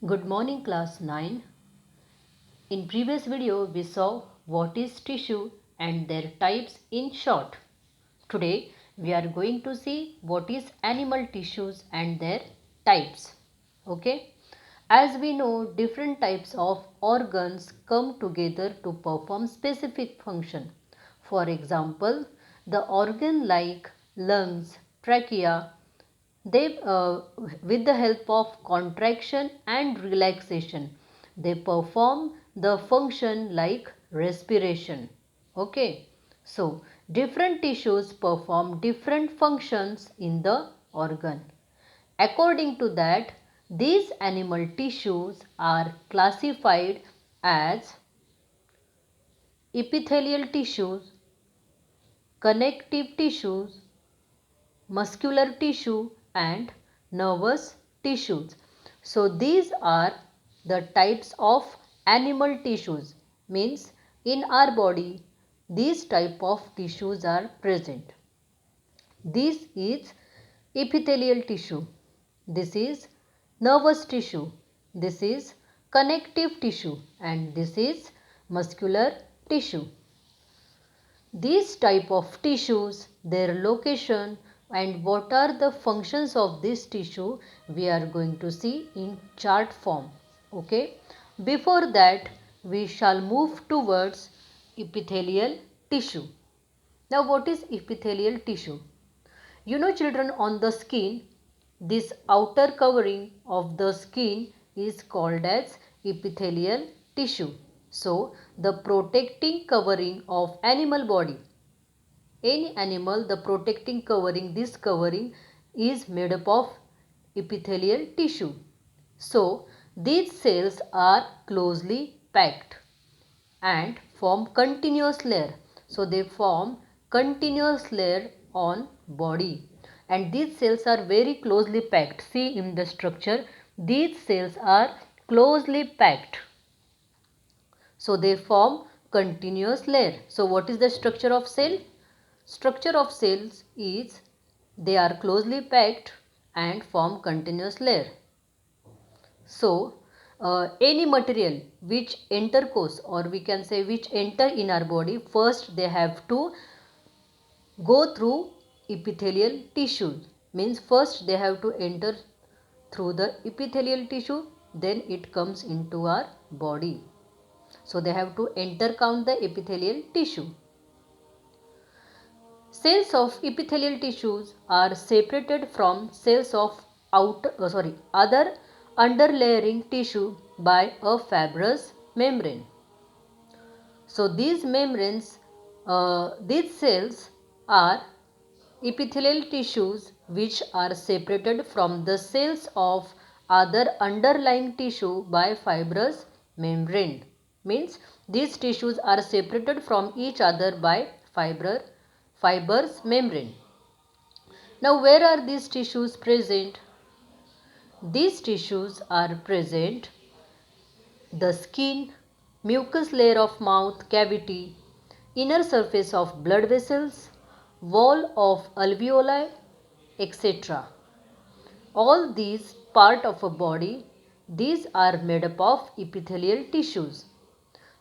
Good morning class 9. In previous video we saw what is tissue and their types in short. Today we are going to see what is animal tissues and their types. Okay? As we know, different types of organs come together to perform specific function. For example, the organ like lungs, trachea, they with the help of contraction and relaxation they perform the function like respiration. Okay, so different tissues perform different functions in the organ. According to that, these animal tissues are classified as epithelial tissues, connective tissues, muscular tissue and nervous tissues. So these are the types of animal tissues, means in our body these type of tissues are present. This is epithelial tissue, this is nervous tissue, this is connective tissue and this is muscular tissue. These type of tissues, their location and what are the functions of this tissue we are going to see in chart form. Okay. Before that we shall move towards epithelial tissue. Now what is epithelial tissue? You know children, on the skin, this outer covering of the skin is called as epithelial tissue. So, the protecting covering of animal body. Any animal, the protecting covering, this covering is made up of epithelial tissue. So, these cells are closely packed and form continuous layer. So, they form continuous layer on body and these cells are very closely packed. See in the structure, these cells are closely packed. So, they form continuous layer. So, what is the structure of cell? Structure of cells is they are closely packed and form continuous layer. So, any material which intercourse or we can say which enter in our body, first they have to go through epithelial tissue. Means first they have to enter through the epithelial tissue, then it comes into our body. So, they have to enter count the epithelial tissue. Cells of epithelial tissues are separated from cells of other underlaying tissue by a fibrous membrane. So these membranes, these cells are epithelial tissues which are separated from the cells of other underlying tissue by fibrous membrane. Means these tissues are separated from each other by fibers membrane. Now where are these tissues present? These tissues are present the skin, mucous layer of mouth cavity, inner surface of blood vessels, wall of alveoli, etc. All these part of a body, these are made up of epithelial tissues.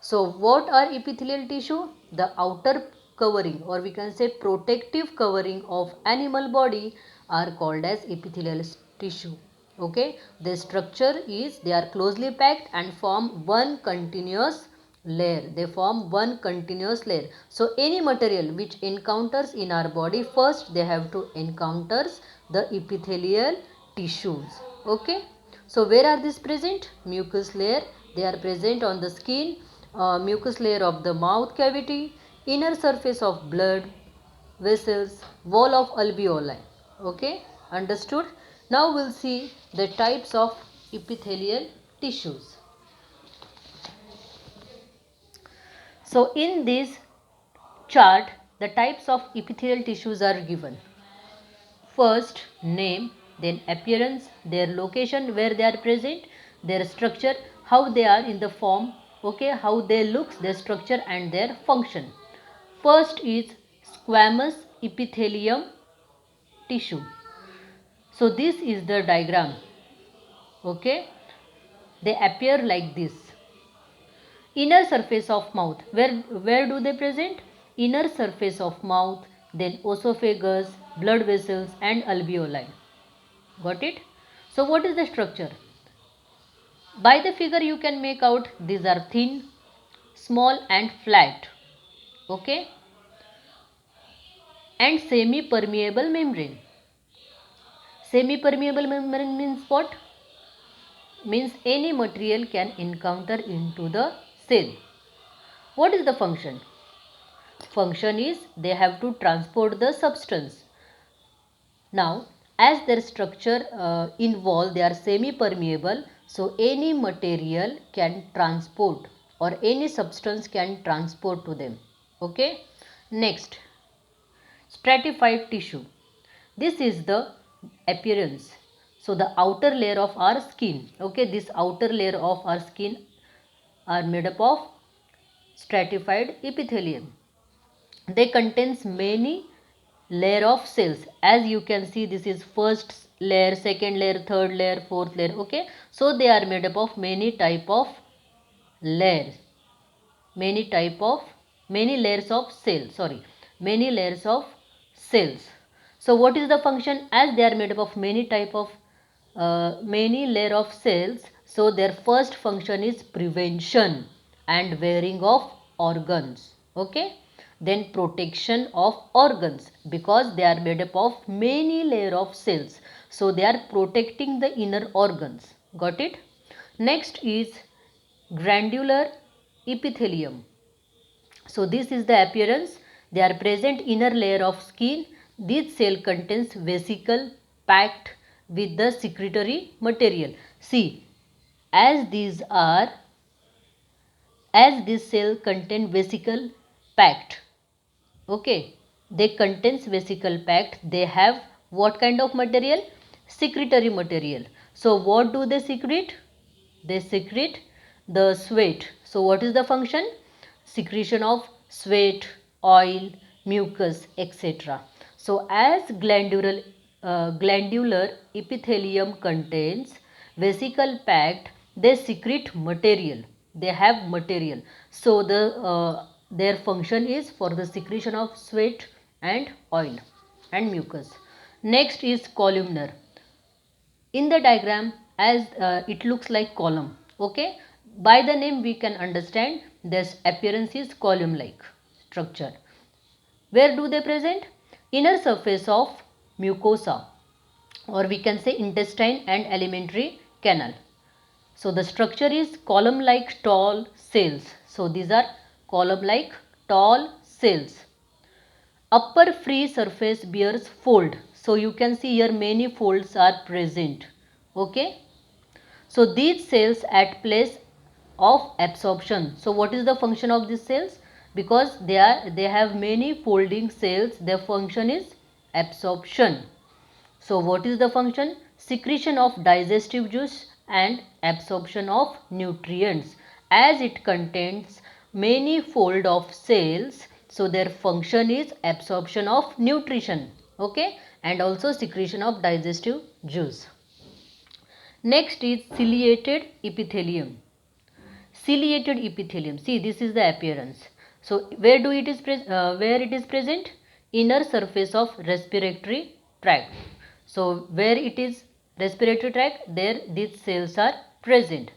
So what are epithelial tissue? The outer covering or we can say protective covering of animal body are called as epithelial tissue. Okay, the structure is they are closely packed and form one continuous layer. They form one continuous layer. So any material which encounters in our body, first they have to encounters the epithelial tissues. Okay, so where are these present? Mucous layer, they are present on the skin, mucous layer of the mouth cavity, inner surface of blood vessels, wall of alveoli. Okay, understood? Now we'll see the types of epithelial tissues. So in this chart, the types of epithelial tissues are given. First, name, then appearance, their location where they are present, their structure, how they are in the form, okay, how they look, their structure and their function. First is squamous epithelium tissue. So this is the diagram. Okay. they appear like this. Inner surface of mouth, where do they present? Inner surface of mouth, then esophagus, blood vessels and alveoli. Got it? So what is the structure? By the figure you can make out these are thin, small and flat. Okay? And semi-permeable membrane. Semi-permeable membrane means what? Means any material can encounter into the cell. What is the function? Function is they have to transport the substance. Now, as their structure involve, they are semi-permeable, so any material can transport or any substance can transport to them. Okay. Next, stratified tissue. This is the appearance. So the outer layer of our skin. Okay, this outer layer of our skin are made up of stratified epithelium. They contains many layer of cells. As you can see, this is first layer, second layer, third layer, fourth layer. Okay, so they are made up of many type of layers, many layers of cells. Sorry, many layers of cells. So what is the function? As they are made up of many type of many layer of cells, so their first function is prevention and wearing of organs. Okay, then protection of organs, because they are made up of many layer of cells, so they are protecting the inner organs. Got it? Next is granular epithelium. So this is the appearance. They are present inner layer of skin. This cell contains vesicle packed with the secretory material. See, as these are, as this cell contain vesicle packed. Okay, they contains vesicle packed. They have what kind of material? Secretory material. So what do they secrete? They secrete the sweat. So what is the function? Secretion of sweat, oil, mucus, etc. So as glandular epithelium contains vesicle packed, they secrete material. They have material. So their function is for the secretion of sweat and oil and mucus. Next is columnar. In the diagram, as it looks like column. Okay, by the name we can understand this appearance is column like structure. Where do they present? Inner surface of mucosa, or we can say intestine and alimentary canal. So the structure is column like tall cells. So these are column like tall cells. Upper free surface bears fold. So you can see here many folds are present. Okay. So these cells at place of absorption. So what is the function of these cells? Because they have many folding cells, their function is absorption. So what is the function? Secretion of digestive juice and absorption of nutrients. As it contains many fold of cells, so their function is absorption of nutrition. Okay, and also secretion of digestive juice. Next is ciliated epithelium. Ciliated epithelium. See, this is the appearance. So where it is present? Inner surface of respiratory tract. So where it is respiratory tract, there these cells are present.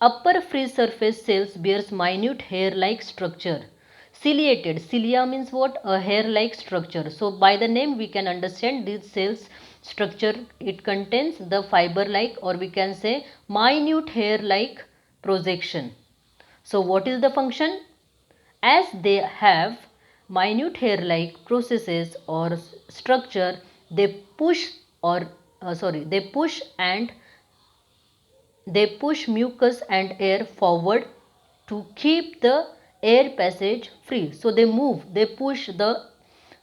Upper free surface cells bears minute hair-like structure. Ciliated. Cilia means what? A hair-like structure. So by the name we can understand these cells structure. It contains the fiber-like, or we can say minute hair-like projection. So what is the function? As they have minute hair-like processes or structure, they push mucus and air forward to keep the air passage free. So they push the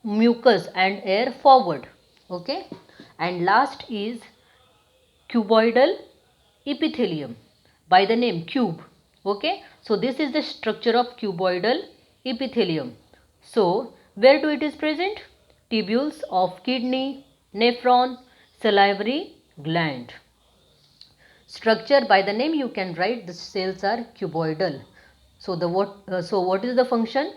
mucus and air forward. Okay, and last is cuboidal epithelium, by the name cube. Okay, so this is the structure of cuboidal epithelium. So where do it is present? Tubules of kidney, nephron, salivary gland. structure. By the name you can write the cells are cuboidal. So what is the function?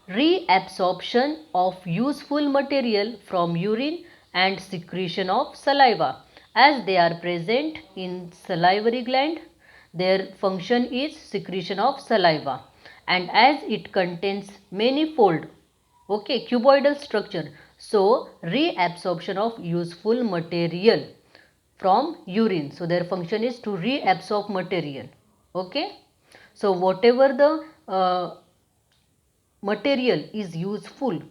Reabsorption of useful material from urine and secretion of saliva. As they are present in salivary gland, their function is secretion of saliva, and as it contains manifold, okay, cuboidal structure, so reabsorption of useful material from urine. So their function is to reabsorb material. Okay. So whatever the material is useful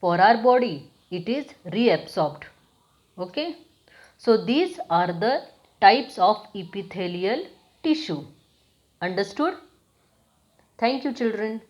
for our body, it is reabsorbed. Okay. So these are the types of epithelial tissue. Understood? Thank you, children.